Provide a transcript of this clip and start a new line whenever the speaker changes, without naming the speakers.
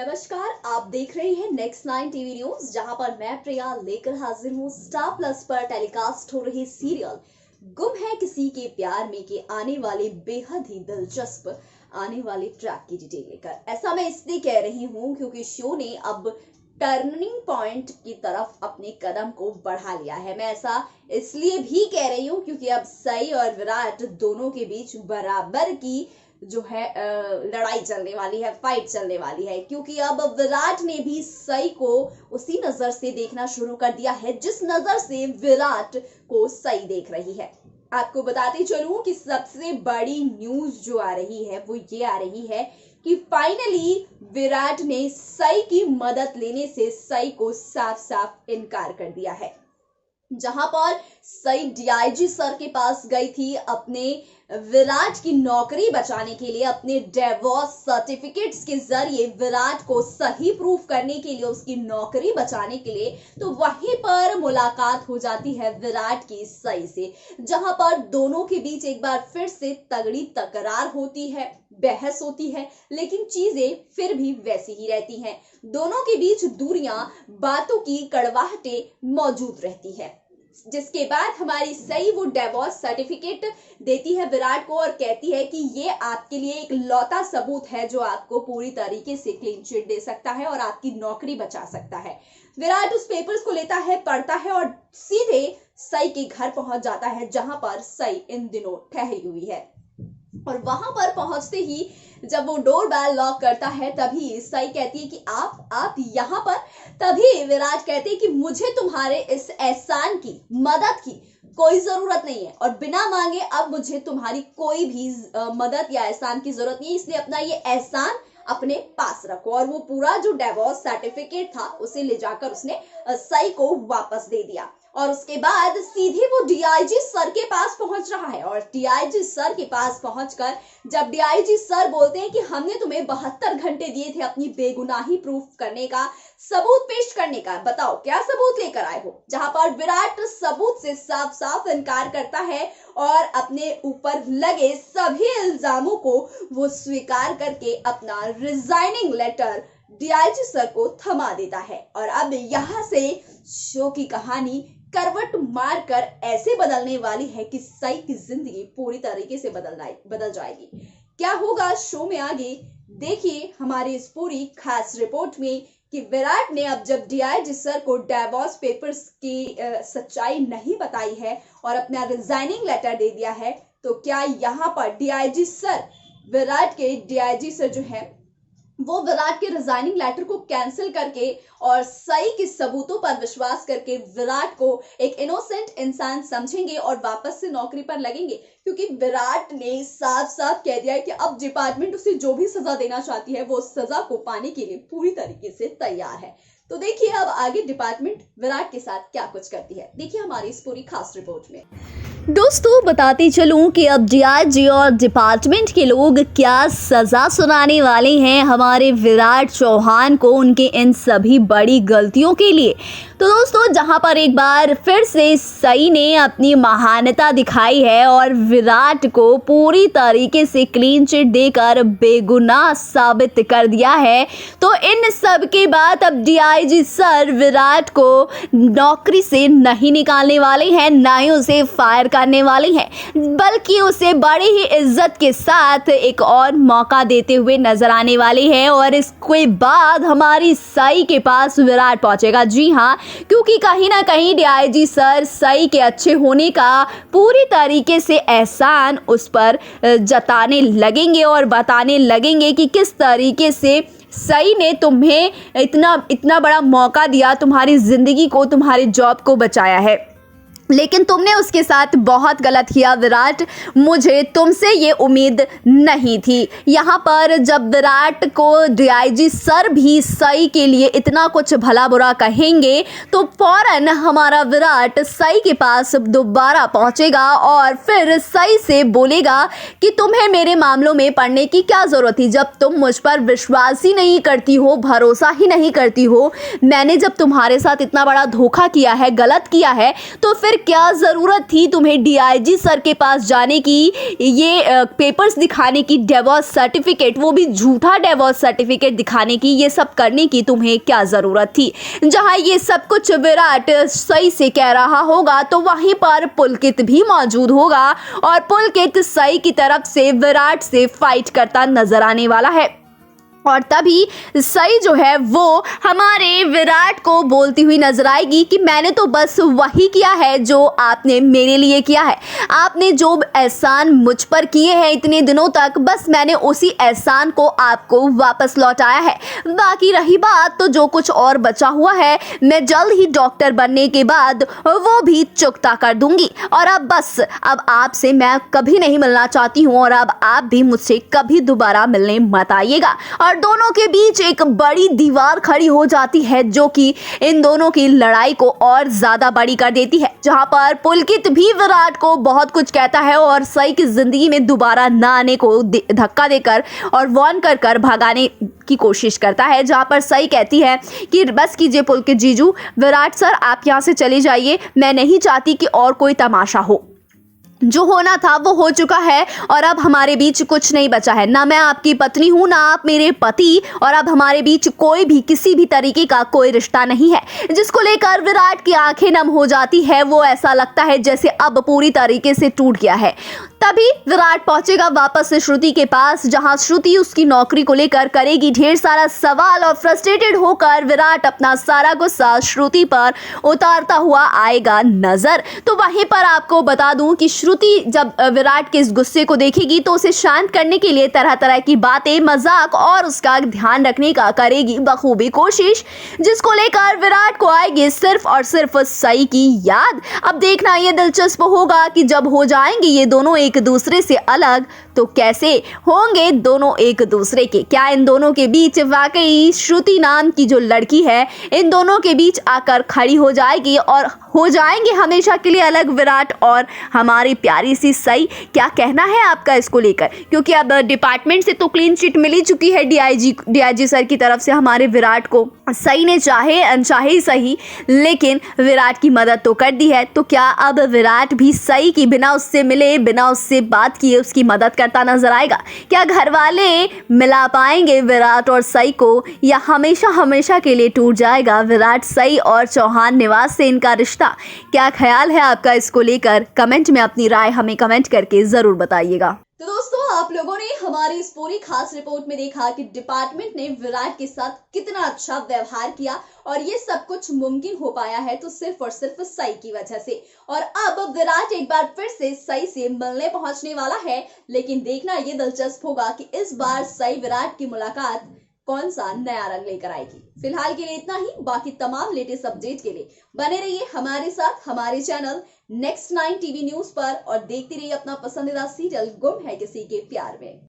नमस्कार, आप देख रहे हैं नेक्स्ट 9 टीवी न्यूज, जहां पर मैं प्रिया लेकर हाजिर हूं स्टार प्लस पर टेलीकास्ट हो रही सीरियल गुम है किसी के प्यार में के आने वाले बेहद ही दिलचस्प आने वाले ट्रैक की डिटेल लेकर। ऐसा मैं इसलिए कह रही हूं क्योंकि शो ने अब टर्निंग पॉइंट की तरफ अपने कदम को बढ़ा लिया है। मैं ऐसा इसलिए भी कह रही हूं क्योंकि अब सई और विराट दोनों के बीच बराबर की जो है लड़ाई चलने वाली है, फाइट चलने वाली है, क्योंकि अब विराट ने भी सई को उसी नजर से देखना शुरू कर दिया है जिस नजर से विराट को सई देख रही है। आपको बताते चलूं कि सबसे बड़ी न्यूज जो आ रही है वो ये आ रही है कि फाइनली विराट ने सई की मदद लेने से सई को साफ साफ इनकार कर दिया है। जहां पर सई डीआईजी सर के पास गई थी अपने विराट की नौकरी बचाने के लिए, अपने डिवोर्स सर्टिफिकेट्स के जरिए विराट को सही प्रूफ करने के लिए, उसकी नौकरी बचाने के लिए, तो वहीं पर मुलाकात हो जाती है विराट की सई से, जहां पर दोनों के बीच एक बार फिर से तगड़ी तकरार होती है, बहस होती है, लेकिन चीजें फिर भी वैसी ही रहती हैं। दोनों के बीच दूरियां, बातों की कड़वाहटें मौजूद रहती है, जिसके बाद हमारी सई वो डिवोर्स सर्टिफिकेट देती है विराट को और कहती है कि ये आपके लिए एक लौता सबूत है जो आपको पूरी तरीके से क्लीन चिट दे सकता है और आपकी नौकरी बचा सकता है। विराट उस पेपर्स को लेता है, पढ़ता है और सीधे सई के घर पहुंच जाता है जहां पर सई इन दिनों ठहरी हुई है। और वहां पर पहुंचते ही जब वो डोर बेल लॉक करता है तभी सई कहती है कि आप यहाँ पर। तभी विराट कहते हैं कि मुझे तुम्हारे इस एहसान की, मदद की कोई जरूरत नहीं है और बिना मांगे अब मुझे तुम्हारी कोई भी मदद या एहसान की जरूरत नहीं है, इसलिए अपना ये एहसान अपने पास रखो। और वो पूरा जो डिवोर्स सर्टिफिकेट था उसे ले जाकर उसने सई को वापस दे दिया और उसके बाद सीधे वो डीआईजी सर के पास पहुंच रहा है। और डीआईजी सर के पास पहुंचकर जब डीआईजी सर बोलते हैं कि हमने तुम्हें 72 घंटे दिए थे अपनी बेगुनाही प्रूफ करने का, सबूत पेश करने का, बताओ क्या सबूत लेकर आए हो। जहां पर विराट सबूत से साफ साफ इनकार करता है और अपने ऊपर लगे सभी इल्जामों को वो स्वीकार करके अपना रिजाइनिंग लेटर डीआईजी सर को थमा देता है। और अब यहां से शो की कहानी करवट मारकर ऐसे बदलने वाली है कि सई की जिंदगी पूरी तरीके से बदल जाएगी। क्या होगा शो में आगे, देखिए हमारी इस पूरी खास रिपोर्ट में कि विराट ने अब जब डीआईजी सर को डिवोर्स पेपर्स की सच्चाई नहीं बताई है और अपना रिजाइनिंग लेटर दे दिया है, तो क्या यहाँ पर डीआईजी सर, विराट के डीआईजी सर जो है वो विराट के रिजाइनिंग लेटर को कैंसिल करके और सई के सबूतों पर विश्वास करके विराट को एक इनोसेंट इंसान समझेंगे और वापस से नौकरी पर लगेंगे, क्योंकि विराट ने साफ साफ कह दिया है कि अब डिपार्टमेंट उसे जो भी सजा देना चाहती है वो सजा को पाने के लिए पूरी तरीके से तैयार है। तो देखिए अब आगे डिपार्टमेंट विराट के साथ क्या कुछ करती है, देखिए हमारी इस पूरी खास रिपोर्ट में।
दोस्तों बताते चलूं कि अब डीआईजी और डिपार्टमेंट के लोग क्या सजा सुनाने वाले हैं हमारे विराट चौहान को उनके इन सभी बड़ी गलतियों के लिए। तो दोस्तों जहां पर एक बार फिर से सई ने अपनी महानता दिखाई है और विराट को पूरी तरीके से क्लीन चिट देकर बेगुनाह साबित कर दिया है, तो इन सब के बाद अब डीआईजी सर विराट को नौकरी से नहीं निकालने वाले हैं, ना ही उसे फायर करने वाली हैं, बल्कि उसे बड़ी ही इज्जत के साथ एक और मौका देते हुए नजर आने वाली है। और इसके बाद हमारी सई के पास विराट पहुंचेगा। जी हाँ, क्योंकि कहीं ना कहीं डीआईजी सर सई के अच्छे होने का पूरी तरीके से एहसान उस पर जताने लगेंगे और बताने लगेंगे कि किस तरीके से सई ने तुम्हें इतना बड़ा मौका दिया, तुम्हारी जिंदगी को, तुम्हारी जॉब को बचाया है, लेकिन तुमने उसके साथ बहुत गलत किया विराट, मुझे तुमसे ये उम्मीद नहीं थी। यहाँ पर जब विराट को डीआईजी सर भी सई के लिए इतना कुछ भला बुरा कहेंगे तो फौरन हमारा विराट सई के पास दोबारा पहुँचेगा और फिर सई से बोलेगा कि तुम्हें मेरे मामलों में पड़ने की क्या ज़रूरत थी, जब तुम मुझ पर विश्वास ही नहीं करती हो, भरोसा ही नहीं करती हो। मैंने जब तुम्हारे साथ इतना बड़ा धोखा किया है, गलत किया है, तो फिर क्या जरूरत थी तुम्हें डीआईजी सर के पास जाने की, ये पेपर्स दिखाने की, डिवोर्स सर्टिफिकेट, वो भी झूठा डिवोर्स सर्टिफिकेट दिखाने की, ये सब करने की तुम्हें क्या जरूरत थी। जहां ये सब कुछ विराट सई से कह रहा होगा तो वहीं पर पुलकित भी मौजूद होगा और पुलकित सई की तरफ से विराट से फाइट करता नजर आने वाला है। और तभी सई जो है वो हमारे विराट को बोलती हुई नजर आएगी कि मैंने तो बस वही किया है जो आपने मेरे लिए किया है। आपने जो एहसान मुझ पर किए हैं इतने दिनों तक, बस मैंने उसी एहसान को आपको वापस लौटाया है। बाकी रही बात तो जो कुछ और बचा हुआ है मैं जल्द ही डॉक्टर बनने के बाद वो भी चुकता कर दूंगी। और अब बस अब आपसे मैं कभी नहीं मिलना चाहती हूँ और अब आप भी मुझसे कभी दोबारा मिलने मत आइएगा। और दोनों के बीच एक बड़ी दीवार खड़ी हो जाती है जो कि इन दोनों की लड़ाई को और ज्यादा बड़ी कर देती है, जहां पर पुलकित भी विराट को बहुत कुछ कहता है और सई की जिंदगी में दोबारा न आने को धक्का देकर और वार्न कर भगाने की कोशिश करता है। जहां पर सई कहती है कि बस कीजिए पुलकित जीजू, विराट सर आप यहां से चले जाइए, मैं नहीं चाहती कि और कोई तमाशा हो। जो होना था वो हो चुका है और अब हमारे बीच कुछ नहीं बचा है। ना मैं आपकी पत्नी हूं ना आप मेरे पति, और अब हमारे बीच कोई भी किसी भी तरीके का कोई रिश्ता नहीं है। जिसको लेकर विराट की आंखें नम हो जाती है। वो ऐसा लगता है जैसे अब पूरी तरीके से टूट गया है। तभी विराट पहुंचेगा वापस से श्रुति के पास, जहां श्रुति उसकी नौकरी को लेकर करेगी ढेर सारा सवाल और फ्रस्ट्रेटेड होकर विराट अपना सारा गुस्सा श्रुति पर उतारता हुआ आएगा नजर। तो वहीं पर आपको बता दूं कि श्रुति जब विराट के इस गुस्से को देखेगी तो उसे शांत करने के लिए तरह तरह की बातें, मजाक और उसका ध्यान रखने का करेगी बखूबी कोशिश, जिसको लेकर विराट को आएगी सिर्फ और सिर्फ सई की याद। अब देखना ये दिलचस्प होगा कि जब हो जाएंगे ये दोनों एक दूसरे से अलग तो कैसे होंगे दोनों एक दूसरे के। क्या इन दोनों के बीच वाकई श्रुति नाम की जो लड़की है इन दोनों के बीच आकर खड़ी हो जाएगी और हो जाएंगे हमेशा के लिए अलग विराट और हमारी प्यारी सी सई। क्या कहना है आपका इसको लेकर, क्योंकि अब डिपार्टमेंट से तो क्लीन चिट मिल ही चुकी है डीआईजी सर की तरफ से हमारे विराट को। सई ने चाहे अनचाहे ही सही लेकिन विराट की मदद तो कर दी है। तो क्या अब विराट भी सई की बिना उससे मिले बिना उससे बात किए उसकी मदद करता नजर आएगा? क्या घर वाले मिला पाएंगे विराट और सई को, या हमेशा हमेशा के लिए टूट जाएगा विराट सई और चौहान निवास से इनका रिश्ता? क्या ख्याल है आपका इसको लेकर? कमेंट में अपनी राय हमें कमेंट करके जरूर बताइएगा।
तो दोस्तों आप लोगों ने हमारी इस पूरी खास रिपोर्ट में देखा कि डिपार्टमेंट ने विराट के साथ कितना अच्छा व्यवहार किया और ये सब कुछ मुमकिन हो पाया है तो सिर्फ और सिर्फ सई की वजह से। और अब विराट एक बार फिर से सई से मिलने पहुंचने वाला है, लेकिन देखना ये दिलचस्प होगा कि इस बार सई विराट की मुलाकात कौन सा नया रंग लेकर आएगी। फिलहाल के लिए इतना ही। बाकी तमाम लेटेस्ट अपडेट के लिए बने रहिए हमारे साथ हमारे चैनल नेक्स्ट 9 टीवी न्यूज पर और देखते रहिए अपना पसंदीदा सीरियल गुम है किसी के प्यार में।